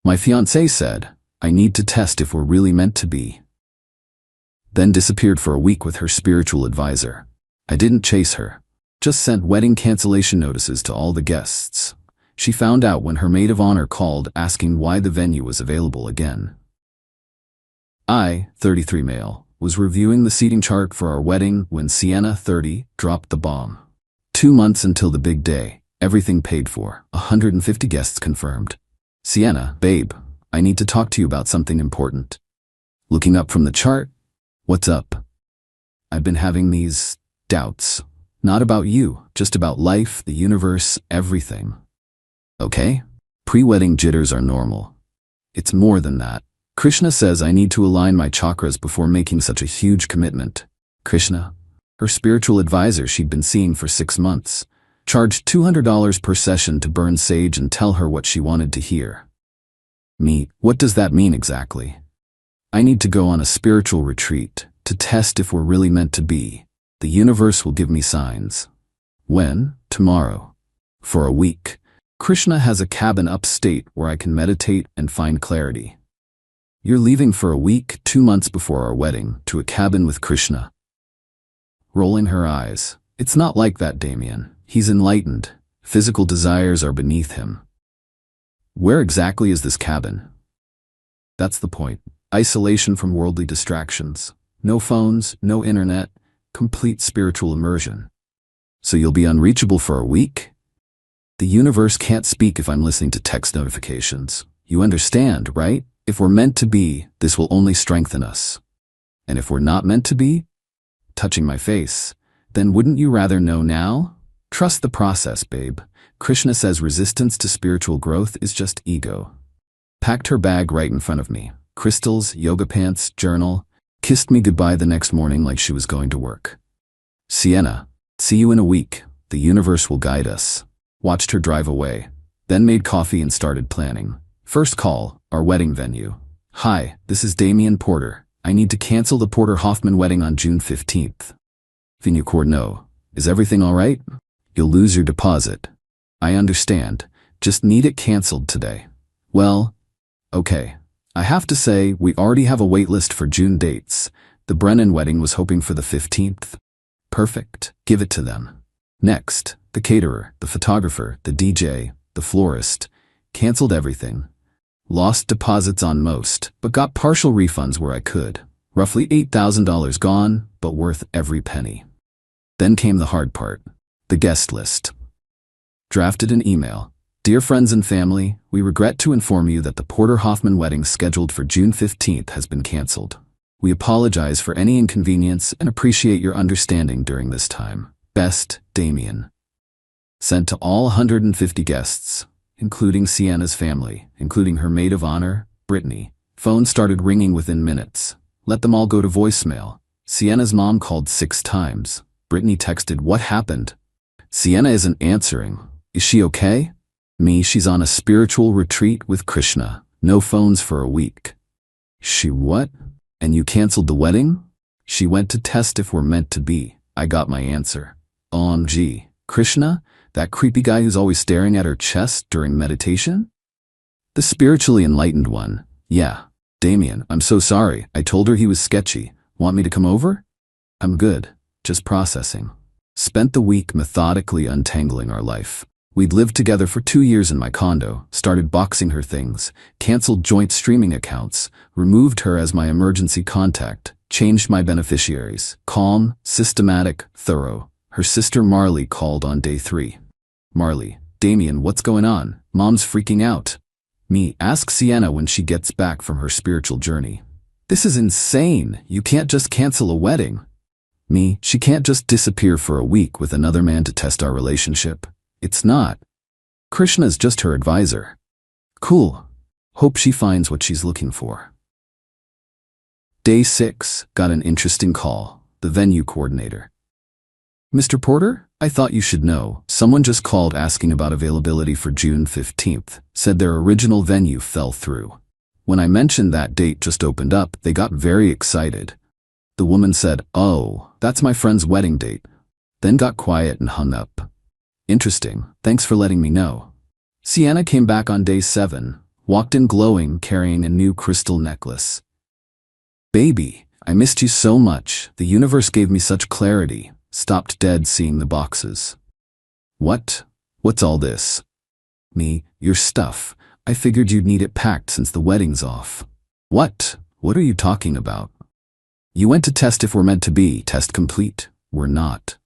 My fiancée said, I need to test if we're really meant to be. Then disappeared for a week with her spiritual advisor. I didn't chase her. Just sent wedding cancellation notices to all the guests. She found out when her maid of honor called asking why the venue was available again. I, 33 male, was reviewing the seating chart for our wedding when Sienna, 30, dropped the bomb. 2 months until the big day, everything paid for, 150 guests confirmed. Sienna, babe, I need to talk to you about something important. Looking up from the chart, what's up? I've been having these doubts. Not about you, just about life, the universe, everything. Okay? Pre-wedding jitters are normal. It's more than that. Krishna says I need to align my chakras before making such a huge commitment. Krishna, her spiritual advisor she'd been seeing for 6 months, charged $200 per session to burn sage and tell her what she wanted to hear. Me, what does that mean exactly? I need to go on a spiritual retreat to test if we're really meant to be. The universe will give me signs. When? Tomorrow. For a week. Krishna has a cabin upstate where I can meditate and find clarity. You're leaving for a week, 2 months before our wedding, to a cabin with Krishna. Rolling her eyes. It's not like that, Damien. He's enlightened. Physical desires are beneath him. Where exactly is this cabin? That's the point. Isolation from worldly distractions. No phones, no internet, complete spiritual immersion. So you'll be unreachable for a week? The universe can't speak if I'm listening to text notifications. You understand, right? If we're meant to be, this will only strengthen us. And if we're not meant to be, touching my face, then wouldn't you rather know now? Trust the process, babe. Krishna says resistance to spiritual growth is just ego. Packed her bag right in front of me. Crystals, yoga pants, journal. Kissed me goodbye the next morning like she was going to work. Sienna, see you in a week. The universe will guide us. Watched her drive away. Then made coffee and started planning. First call, our wedding venue. Hi, this is Damien Porter. I need to cancel the Porter Hoffman wedding on June 15th. Vinu no. Is everything all right? You'll lose your deposit. I understand. Just need it canceled today. Well, okay. I have to say, we already have a wait list for June dates. The Brennan wedding was hoping for the 15th. Perfect. Give it to them. Next, the caterer, the photographer, the DJ, the florist. Canceled everything. Lost deposits on most, but got partial refunds where I could. Roughly $8,000 gone, but worth every penny. Then came the hard part. The guest list. Drafted an email. Dear friends and family, we regret to inform you that the Porter Hoffman wedding scheduled for June 15th has been canceled. We apologize for any inconvenience and appreciate your understanding during this time. Best, Damien. Sent to all 150 guests, including Sienna's family, including her maid of honor, Brittany. Phone started ringing within minutes. Let them all go to voicemail. Sienna's mom called 6 times. Brittany texted, "What happened?" Sienna isn't answering. Is she okay? Me, she's on a spiritual retreat with Krishna. No phones for a week. She what? And you canceled the wedding? She went to test if we're meant to be. I got my answer. OMG. Krishna? That creepy guy who's always staring at her chest during meditation? The spiritually enlightened one. Yeah. Damien, I'm so sorry. I told her he was sketchy. Want me to come over? I'm good. Just processing. Spent the week methodically untangling our life. We'd lived together for 2 years in my condo, started boxing her things, canceled joint streaming accounts, removed her as my emergency contact, changed my beneficiaries. Calm, systematic, thorough. Her sister Marley called on day 3. Marley, Damien, what's going on? Mom's freaking out. Me, ask Sienna when she gets back from her spiritual journey. This is insane. You can't just cancel a wedding. Me, she can't just disappear for a week with another man to test our relationship. It's not. Krishna's just her advisor. Cool. Hope she finds what she's looking for. Day 6, got an interesting call. The venue coordinator. Mr. Porter, I thought you should know. Someone just called asking about availability for June 15th. Said their original venue fell through. When I mentioned that date just opened up, they got very excited. The woman said, "Oh, that's my friend's wedding date." Then got quiet and hung up. Interesting. Thanks for letting me know. Sienna came back on day 7. walked in glowing, carrying a new crystal necklace. Baby, I missed you so much. The universe gave me such clarity. Stopped dead seeing the boxes. What? What's all this? Me, your stuff. I figured you'd need it packed since the wedding's off. What? What are you talking about? You went to test if we're meant to be. Test complete. We're not.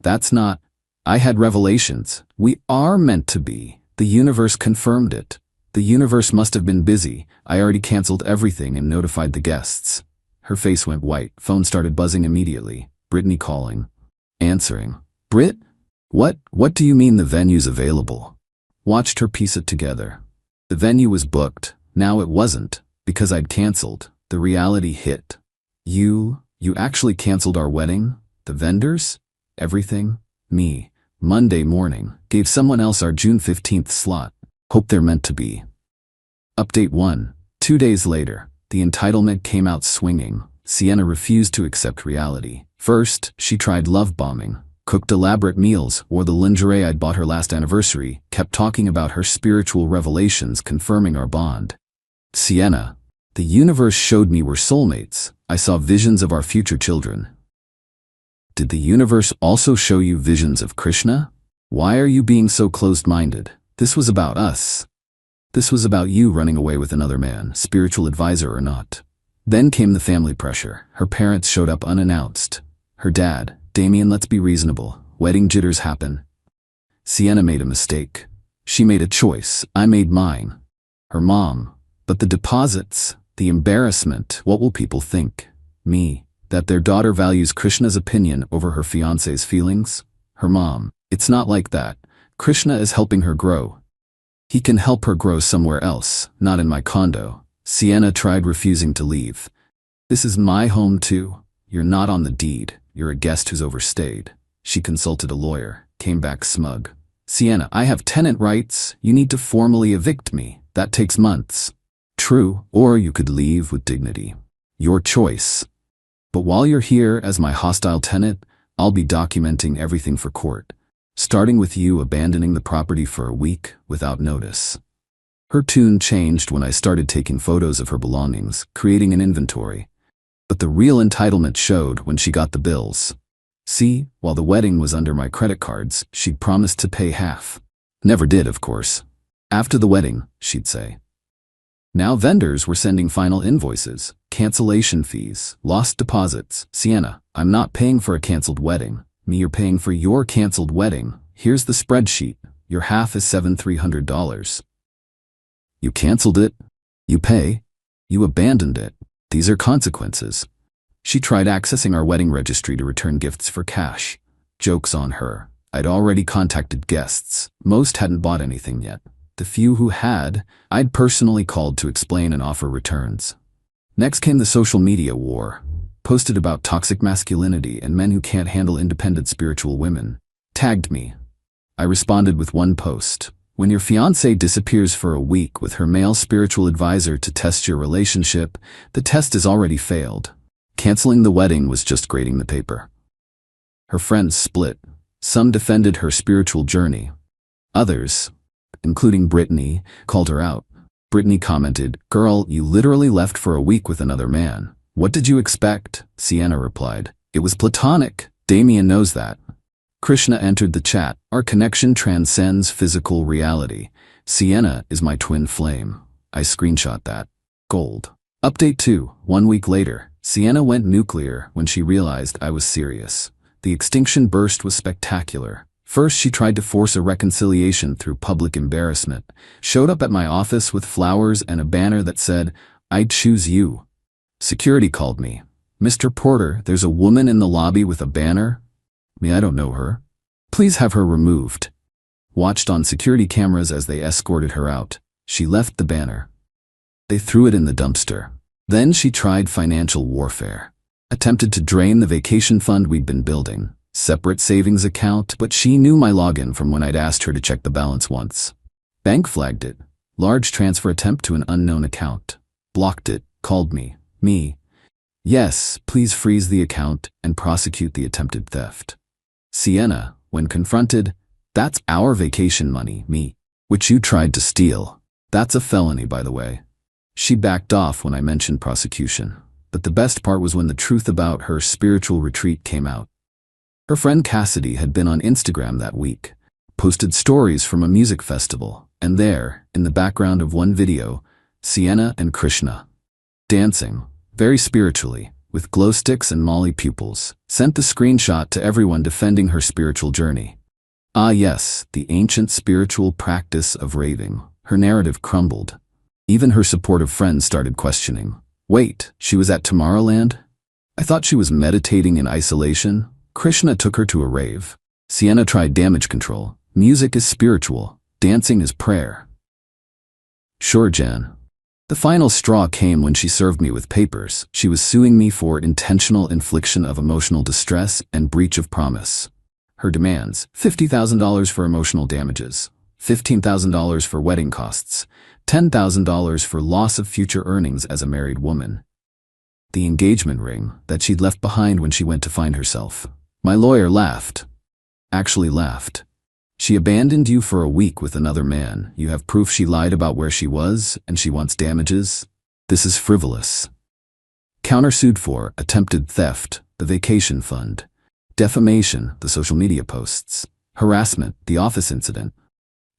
That's not. I had revelations. We are meant to be. The universe confirmed it. The universe must have been busy. I already canceled everything and notified the guests. Her face went white. Phone started buzzing immediately. Brittany calling. Answering. Brit? What do you mean the venue's available? Watched her piece it together. The venue was booked. Now it wasn't, because I'd canceled. The reality hit. You actually canceled our wedding? The vendors? Everything? Me. Monday morning. Gave someone else our June 15th slot. Hope they're meant to be. Update 1. 2 days later. The entitlement came out swinging. Sienna refused to accept reality. First, she tried love bombing. Cooked elaborate meals, wore the lingerie I'd bought her last anniversary, kept talking about her spiritual revelations confirming our bond. Sienna, the universe showed me we're soulmates. I saw visions of our future children. Did the universe also show you visions of Krishna? Why are you being so closed-minded? This was about us. This was about you running away with another man, spiritual advisor or not. Then came the family pressure. Her parents showed up unannounced. Her dad, Damien, let's be reasonable. Wedding jitters happen. Sienna made a mistake. She made a choice. I made mine. Her mom. But the deposits, the embarrassment, what will people think? Me. That their daughter values Krishna's opinion over her fiancé's feelings? Her mom. It's not like that. Krishna is helping her grow. He can help her grow somewhere else, not in my condo. Sienna tried refusing to leave. This is my home too. You're not on the deed. You're a guest who's overstayed. She consulted a lawyer, came back smug. Sienna, I have tenant rights. You need to formally evict me. That takes months. True, or you could leave with dignity. Your choice. But while you're here as my hostile tenant, I'll be documenting everything for court. Starting with you abandoning the property for a week without notice. Her tune changed when I started taking photos of her belongings, creating an inventory. But the real entitlement showed when she got the bills. See, while the wedding was under my credit cards, she'd promised to pay half. Never did, of course. After the wedding, she'd say. Now vendors were sending final invoices, cancellation fees, lost deposits. Sienna, I'm not paying for a canceled wedding. Me, you're paying for your canceled wedding. Here's the spreadsheet. Your half is $7,300. You canceled it. You pay. You abandoned it. These are consequences. She tried accessing our wedding registry to return gifts for cash. Joke's on her. I'd already contacted guests. Most hadn't bought anything yet. The few who had, I'd personally called to explain and offer returns. Next came the social media war. Posted about toxic masculinity and men who can't handle independent spiritual women. Tagged me. I responded with one post. When your fiancé disappears for a week with her male spiritual advisor to test your relationship, the test has already failed. Canceling the wedding was just grading the paper. Her friends split. Some defended her spiritual journey. Others, including Brittany, called her out. Brittany commented, "Girl, you literally left for a week with another man. What did you expect?" Sienna replied, "It was platonic. Damien knows that." Krishna entered the chat. Our connection transcends physical reality. Sienna is my twin flame. I screenshot that. Gold. Update 2. 1 week later, Sienna went nuclear when she realized I was serious. The extinction burst was spectacular. First, she tried to force a reconciliation through public embarrassment. Showed up at my office with flowers and a banner that said, "I'd choose you." Security called me. "Mr. Porter, there's a woman in the lobby with a banner." Me, I don't know her. Please have her removed. Watched on security cameras as they escorted her out. She left the banner. They threw it in the dumpster. Then she tried financial warfare. Attempted to drain the vacation fund we'd been building. Separate savings account, but she knew my login from when I'd asked her to check the balance once. Bank flagged it. Large transfer attempt to an unknown account. Blocked it. Called me. Me. Yes, please freeze the account and prosecute the attempted theft. Sienna, when confronted, "That's our vacation money, me, which you tried to steal." That's a felony, by the way. She backed off when I mentioned prosecution. But the best part was when the truth about her spiritual retreat came out. Her friend Cassidy had been on Instagram that week, posted stories from a music festival, and there, in the background of one video, Sienna and Krishna, dancing, very spiritually, with glow sticks and Molly pupils, sent the screenshot to everyone defending her spiritual journey. Ah yes, the ancient spiritual practice of raving. Her narrative crumbled. Even her supportive friends started questioning. Wait, she was at Tomorrowland? I thought she was meditating in isolation. Krishna took her to a rave. Sienna tried damage control. Music is spiritual. Dancing is prayer. Sure, Jan. The final straw came when she served me with papers. She was suing me for intentional infliction of emotional distress and breach of promise. Her demands: $50,000 for emotional damages, $15,000 for wedding costs, $10,000 for loss of future earnings as a married woman. The engagement ring that she'd left behind when she went to find herself. My lawyer laughed. Actually laughed. She abandoned you for a week with another man. You have proof she lied about where she was, and she wants damages? This is frivolous. Countersued for attempted theft, the vacation fund, defamation, the social media posts, harassment, the office incident,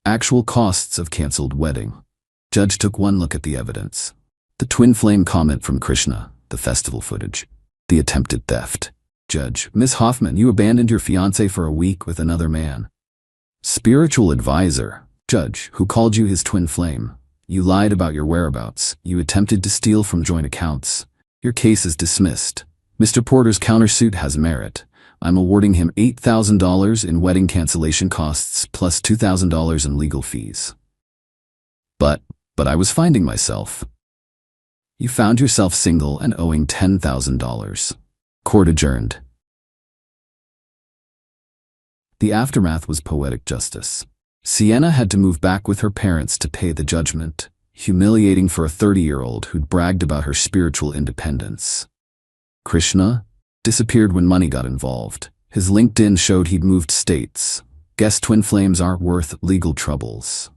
actual costs of canceled wedding. Judge took one look at the evidence. The twin flame comment from Krishna, the festival footage, the attempted theft. Judge: Ms. Hoffman, you abandoned your fiancé for a week with another man. Spiritual advisor. Judge: who called you his twin flame? You lied about your whereabouts. You attempted to steal from joint accounts. Your case is dismissed. Mr. Porter's countersuit has merit. I'm awarding him $8,000 in wedding cancellation costs plus $2,000 in legal fees. But I was finding myself. You found yourself single and owing $10,000. Court adjourned. The aftermath was poetic justice. Sienna had to move back with her parents to pay the judgment, humiliating for a 30-year-old who'd bragged about her spiritual independence. Krishna disappeared when money got involved. His LinkedIn showed he'd moved states. Guess twin flames aren't worth legal troubles.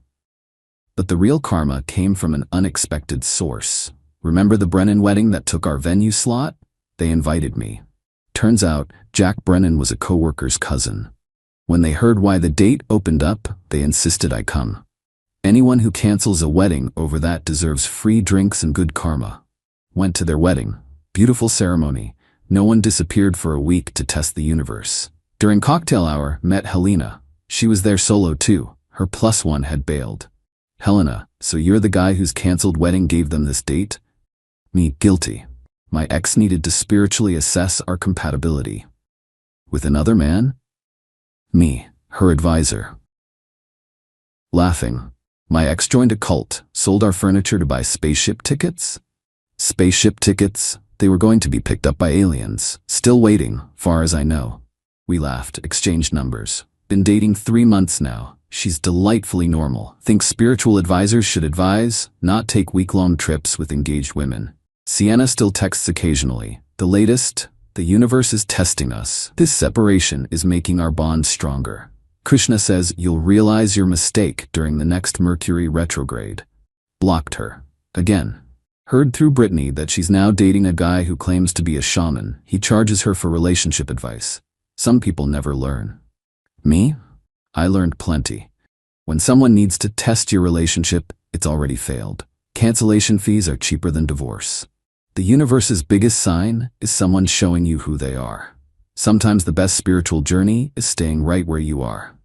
But the real karma came from an unexpected source. Remember the Brennan wedding that took our venue slot? They invited me. Turns out, Jack Brennan was a coworker's cousin. When they heard why the date opened up, they insisted I come. Anyone who cancels a wedding over that deserves free drinks and good karma. Went to their wedding. Beautiful ceremony. No one disappeared for a week to test the universe. During cocktail hour, met Helena. She was there solo too. Her +1 had bailed. Helena: so you're the guy whose canceled wedding gave them this date? Me: guilty. My ex needed to spiritually assess our compatibility. With another man? Me: her advisor. Laughing: my ex joined a cult, sold our furniture to buy spaceship tickets? Spaceship tickets? They were going to be picked up by aliens. Still waiting, far as I know. We laughed, exchanged numbers. Been dating 3 months now. She's delightfully normal. Thinks spiritual advisors should advise, not take week-long trips with engaged women. Sienna still texts occasionally. The latest: the universe is testing us. This separation is making our bond stronger. Krishna says you'll realize your mistake during the next Mercury retrograde. Blocked her. Again. Heard through Brittany that she's now dating a guy who claims to be a shaman. He charges her for relationship advice. Some people never learn. Me? I learned plenty. When someone needs to test your relationship, it's already failed. Cancellation fees are cheaper than divorce. The universe's biggest sign is someone showing you who they are. Sometimes the best spiritual journey is staying right where you are.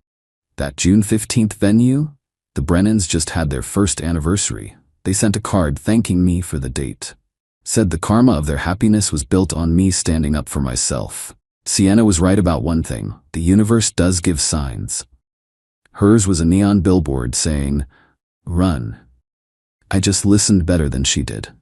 That June 15th venue? The Brennans just had their first anniversary. They sent a card thanking me for the date. Said the karma of their happiness was built on me standing up for myself. Sienna was right about one thing: the universe does give signs. Hers was a neon billboard saying, "Run." I just listened better than she did.